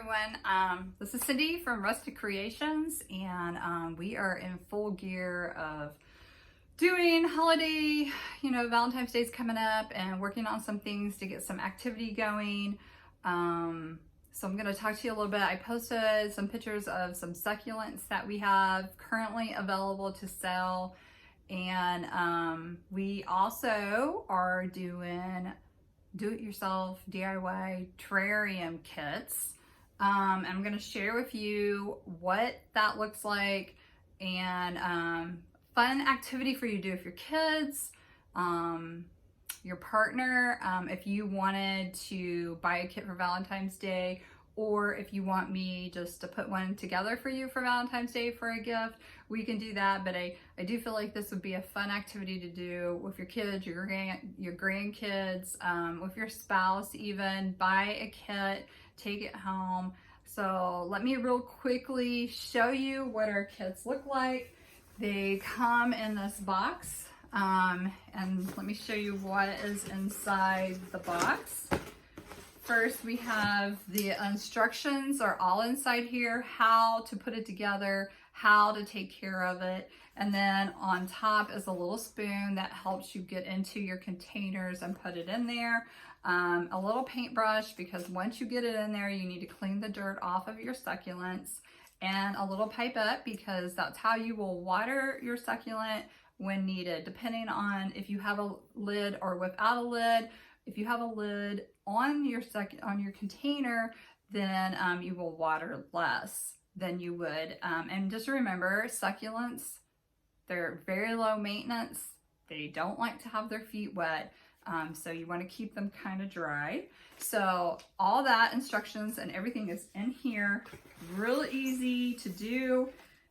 everyone. This is Cindy from Rustic Creations, and we are in full gear of doing holiday, Valentine's Day is coming up, and working on some things to get some activity going. So I'm going to talk to you a little bit. I posted some pictures of some succulents that we have currently available to sell, and we also are doing do-it-yourself DIY terrarium kits. And I'm going to share with you what that looks like, and fun activity for you to do with your kids, your partner, if you wanted to buy a kit for Valentine's Day, or if you want me just to put one together for you for Valentine's Day for a gift, we can do that. But I do feel like this would be a fun activity to do with your kids, your grandkids, with your spouse even. Buy a kit, take it home. So let me real quickly show you what our kits look like. They come in this box, and let me show you what is inside the box. First, we have the instructions are all inside here, how to put it together, how to take care of it. And then on top is a little spoon that helps you get into your containers and put it in there. A little paintbrush, because once you get it in there, you need to clean the dirt off of your succulents. And a little pipette, because that's how you will water your succulent when needed, depending on if you have a lid or without a lid. If you have a lid on your container, then you will water less than you would. And just remember, succulents, they're very low maintenance. They don't like to have their feet wet. So you want to keep them kind of dry. So all that instructions and everything is in here. Really easy to do.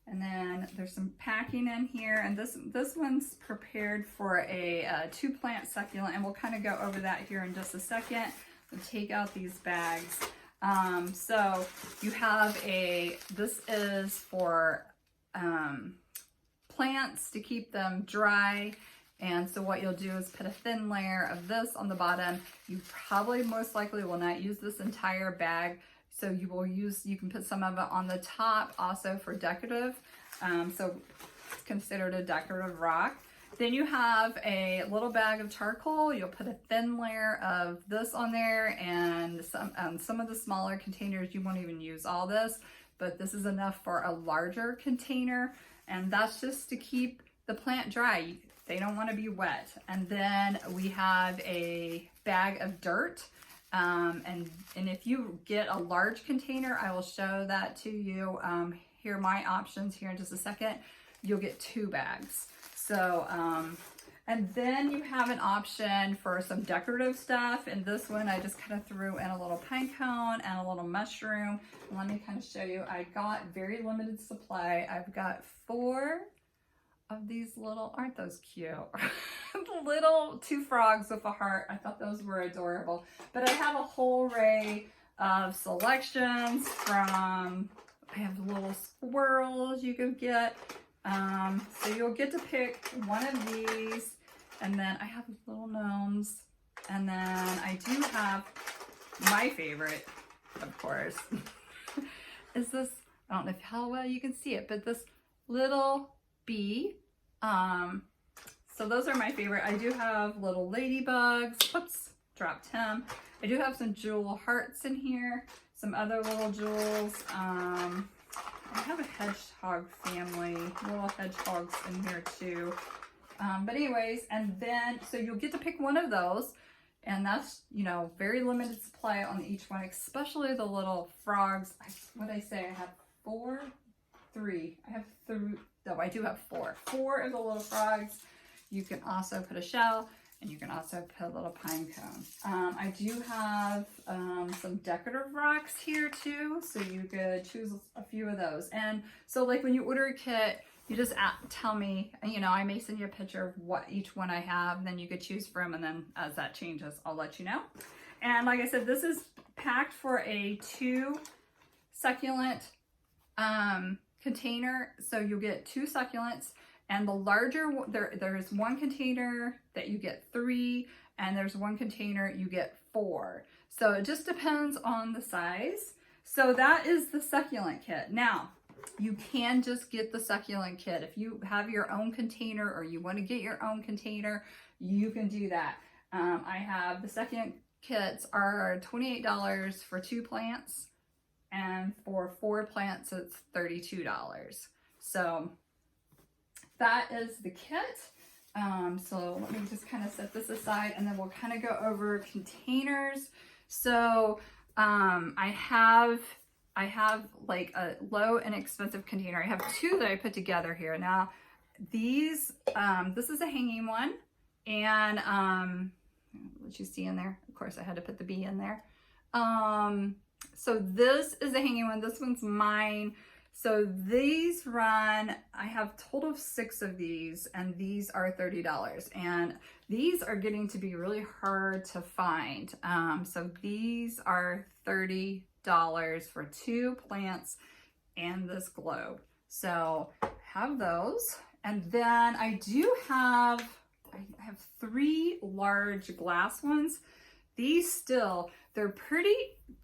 And then there's some packing in here, and this one's prepared for a 2-plant succulent, and we'll kind of go over that here in just a second. We'll take out these bags. So you have this is for plants to keep them dry. And so what you'll do is put a thin layer of this on the bottom. You probably most likely will not use this entire bag. So you can put some of it on the top also for decorative. So it's considered a decorative rock. Then you have a little bag of charcoal. You'll put a thin layer of this on there, and some of the smaller containers, you won't even use all this, but this is enough for a larger container. And that's just to keep the plant dry. They don't want to be wet. And then we have a bag of dirt. And if you get a large container, I will show that to you. Here are my options here in just a second. You'll get 2 bags. So, and then you have an option for some decorative stuff. And this one, I just kind of threw in a little pine cone and a little mushroom. And let me kind of show you. I got very limited supply. I've got 4 of these little, aren't those cute? Little 2 frogs with a heart. I thought those were adorable. But I have a whole array of selections from, I have little squirrels you can get. So you'll get to pick one of these. And then I have little gnomes. And then I do have my favorite, of course, is this, I don't know how well you can see it, but this little bee. So those are my favorite. I do have little ladybugs. Whoops, dropped him. I do have some jewel hearts in here, some other little jewels. I have a hedgehog family, little hedgehogs in here too. But anyways, and then, so you'll get to pick one of those, and that's, very limited supply on each one, especially the little frogs. What did I say? I have 3. I have 3. No, I do have 4. 4 of the little frogs. You can also put a shell, and you can also put a little pine cone. I do have some decorative rocks here too, so you could choose a few of those. And so like when you order a kit, you just tell me, I may send you a picture of what each one I have, and then you could choose from, and then as that changes, I'll let you know. And like I said, this is packed for a 2 succulent container, so you'll get 2 succulents, and the larger there's one container that you get 3, and there's one container you get 4. So it just depends on the size. So that is the succulent kit. Now, you can just get the succulent kit. If you have your own container or you want to get your own container, you can do that. I have the succulent kits are $28 for 2 plants, and for 4 plants it's $32. So that is the kit. So let me just kind of set this aside and then we'll kind of go over containers. So I have like a low and expensive container. I have 2 that I put together here. Now these, this is a hanging one, and what you see in there, of course I had to put the bee in there. So this is a hanging one. This one's mine. So these run, I have a total of 6 of these, and these are $30. And these are getting to be really hard to find. So these are $30 for 2 plants and this globe. So have those. And then I have 3 large glass ones. These still, they're pretty,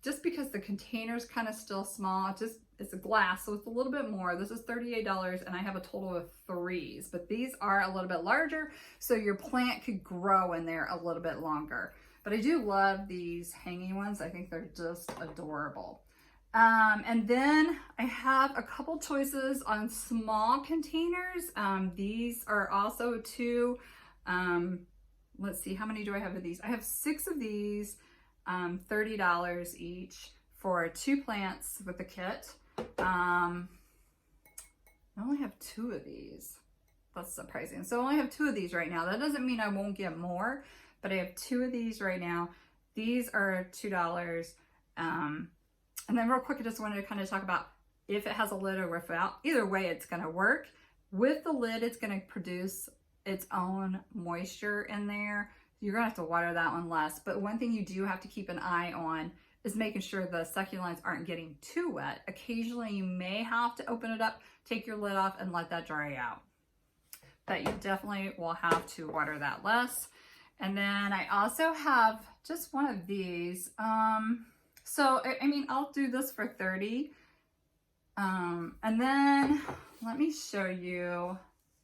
just because the container's kind of still small, it's a glass, so it's a little bit more. This is $38, and I have a total of 3s, but these are a little bit larger, so your plant could grow in there a little bit longer. But I do love these hanging ones. I think they're just adorable. And then I have a couple choices on small containers. These are also 2, let's see, how many do I have of these? I have 6 of these, $30 each for 2 plants with the kit. I only have 2 of these. That's surprising. So I only have 2 of these right now. That doesn't mean I won't get more, but I have 2 of these right now. These are $2. And then real quick, I just wanted to kind of talk about if it has a lid or without. Either way, it's going to work. With the lid, it's going to produce its own moisture in there. You're going to have to water that one less. But one thing you do have to keep an eye on is making sure the succulents aren't getting too wet. Occasionally, you may have to open it up, take your lid off, and let that dry out. But you definitely will have to water that less. And then I also have just one of these. So, I mean, I'll do this for 30. And then let me show you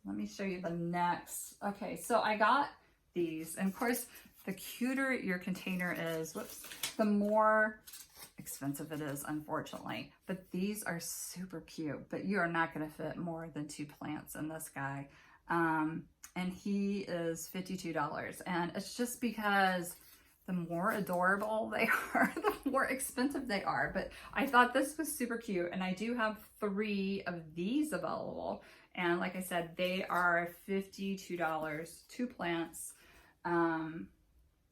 the next. Okay, so I got these, and of course, the cuter your container is, the more expensive it is, unfortunately. But these are super cute, but you are not going to fit more than 2 plants in this guy. And he is $52. And it's just because the more adorable they are, the more expensive they are. But I thought this was super cute, and I do have 3 of these available. And like I said, they are $52, 2 plants.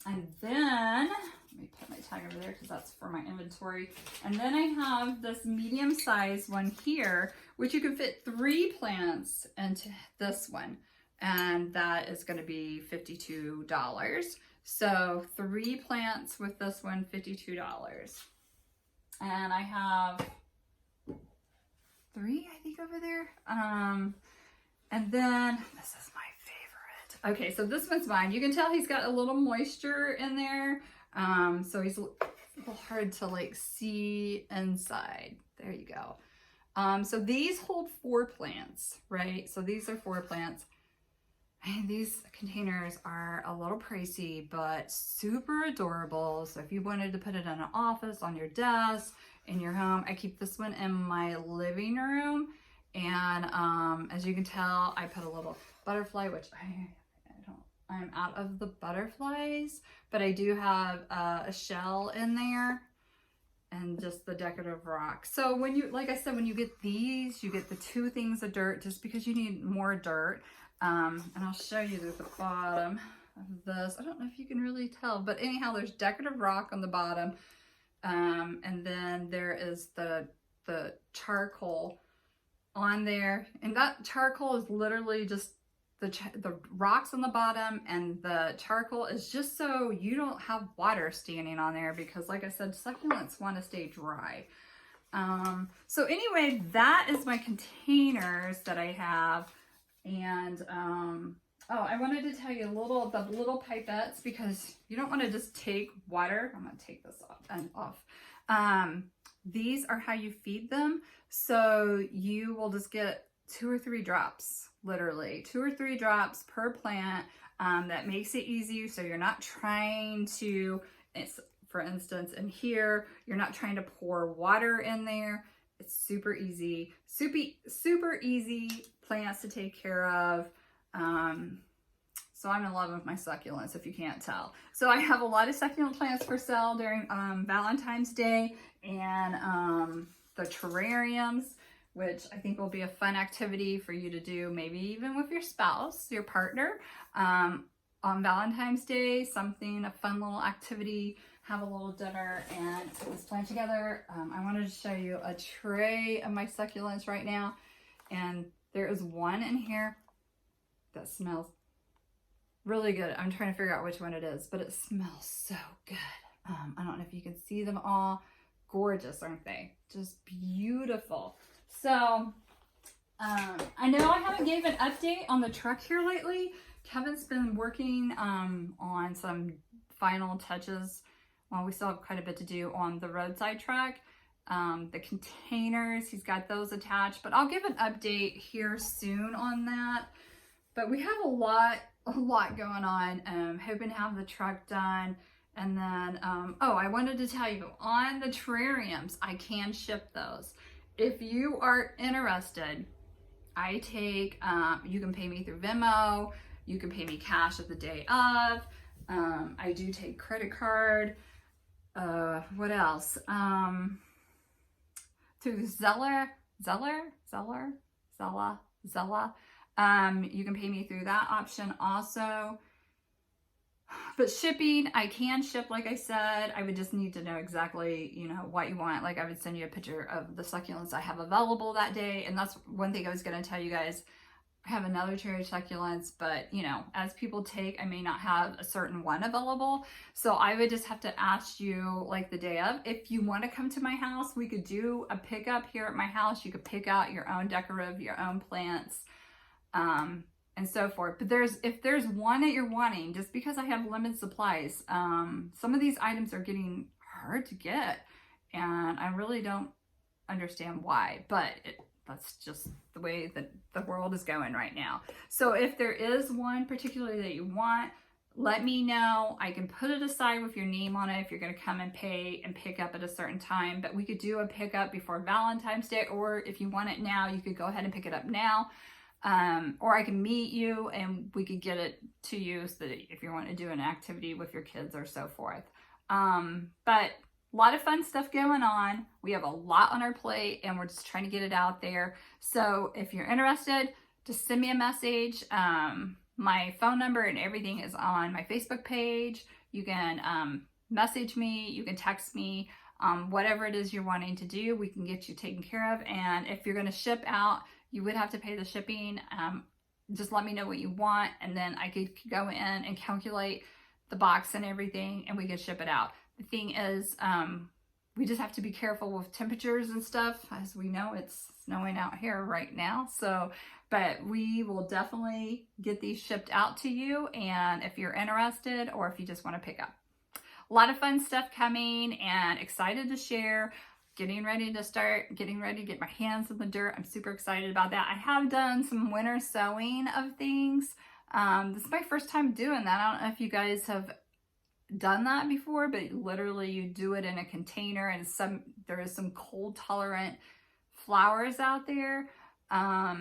And then, let me put my tag over there because that's for my inventory. And then I have this medium size one here, which you can fit 3 plants into this one. And that is going to be $52. So 3 plants with this one, $52. And I have 3, I think, over there. And then this is my favorite. Okay, so this one's mine. You can tell he's got a little moisture in there. So he's a little hard to like see inside. There you go. So these hold 4 plants, right? So these are 4 plants. And these containers are a little pricey, but super adorable. So if you wanted to put it in an office, on your desk, in your home, I keep this one in my living room. And as you can tell, I put a little butterfly, which I'm out of the butterflies, but I do have a shell in there and just the decorative rock. So when you, like I said, when you get these, you get the 2 things of dirt just because you need more dirt. And I'll show you the bottom of this. I don't know if you can really tell, but anyhow, there's decorative rock on the bottom. And then there is the charcoal on there. And that charcoal is literally just the rocks on the bottom, and the charcoal is just so you don't have water standing on there because, like I said, succulents want to stay dry. So anyway, that is my containers that I have. And oh, I wanted to tell you the little pipettes, because you don't want to just take water. I'm going to take this off. these are how you feed them. So you will just get 2 or 3 drops, literally 2 or 3 drops per plant. That makes it easy. So you're not trying to, for instance, in here, you're not trying to pour water in there. It's super easy, super easy plants to take care of. So I'm in love with my succulents, if you can't tell. So I have a lot of succulent plants for sale during Valentine's Day, and the terrariums, which I think will be a fun activity for you to do, maybe even with your spouse, your partner, on Valentine's Day, a fun little activity, have a little dinner and put this plant together. I wanted to show you a tray of my succulents right now, and there is one in here that smells really good. I'm trying to figure out which one it is, but it smells so good. I don't know if you can see them all. Gorgeous, aren't they? Just beautiful. So I know I haven't gave an update on the truck here lately. Kevin's been working on some final touches. Well, we still have quite a bit to do on the roadside truck. The containers, he's got those attached, but I'll give an update here soon on that. But we have a lot going on. Hoping to have the truck done. And then, oh, I wanted to tell you, on the terrariums, I can ship those. If you are interested, I take, you can pay me through Venmo, you can pay me cash at the day of. I do take credit card. What else? Through Zella. You can pay me through that option also. But shipping, I can ship, like I said. I would just need to know exactly, you know, what you want. Like I would send you a picture of the succulents I have available that day. And that's one thing I was going to tell you guys. I have another tray of succulents, but you know, as people take, I may not have a certain one available. So I would just have to ask you like the day of. If you want to come to my house, we could do a pickup here at my house. You could pick out your own decorative, your own plants. And so forth. But if there's one that you're wanting, just because I have limited supplies, some of these items are getting hard to get, and I really don't understand why, but that's just the way that the world is going right now. So if there is one particularly that you want, let me know. I can put it aside with your name on it if you're going to come and pay and pick up at a certain time, but we could do a pickup before Valentine's Day, or if you want it now, you could go ahead and pick it up now. Or I can meet you and we could get it to you so that if you want to do an activity with your kids or so forth. But a lot of fun stuff going on. We have a lot on our plate and we're just trying to get it out there. So if you're interested, just send me a message. My phone number and everything is on my Facebook page. You can message me, you can text me, whatever it is you're wanting to do, we can get you taken care of. And if you're going to ship out, you would have to pay the shipping. Just let me know what you want, and then I could go in and calculate the box and everything, and we could ship it out. The thing is, we just have to be careful with temperatures and stuff. As we know, it's snowing out here right now. So, but we will definitely get these shipped out to you, and if you're interested or if you just want to pick up. A lot of fun stuff coming and excited to share. Getting ready to get my hands in the dirt. I'm super excited about that. I have done some winter sowing of things. This is my first time doing that. I don't know if you guys have done that before, but literally you do it in a container, and there is some cold tolerant flowers out there. I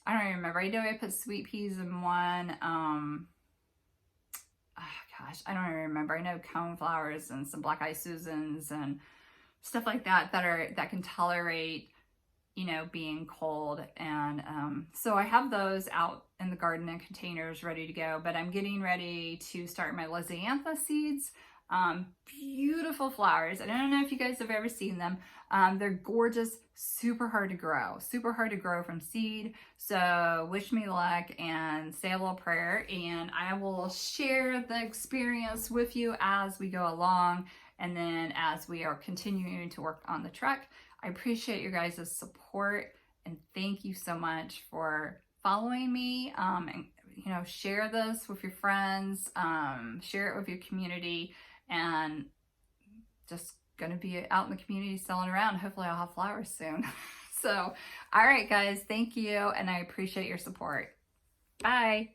don't even remember. I know I put sweet peas in one. Gosh, I don't even remember. I know cone flowers and some black-eyed Susans and stuff like that that can tolerate, you know, being cold. And so I have those out in the garden in containers ready to go, but I'm getting ready to start my lisiantha seeds. Beautiful flowers. I don't know if you guys have ever seen them. They're gorgeous, super hard to grow from seed. So wish me luck and say a little prayer, and I will share the experience with you as we go along. And then as we are continuing to work on the truck, I appreciate your guys' support, and thank you so much for following me. And you know, share this with your friends, share it with your community, and just going to be out in the community selling around. Hopefully I'll have flowers soon. So, all right, guys, thank you. And I appreciate your support. Bye.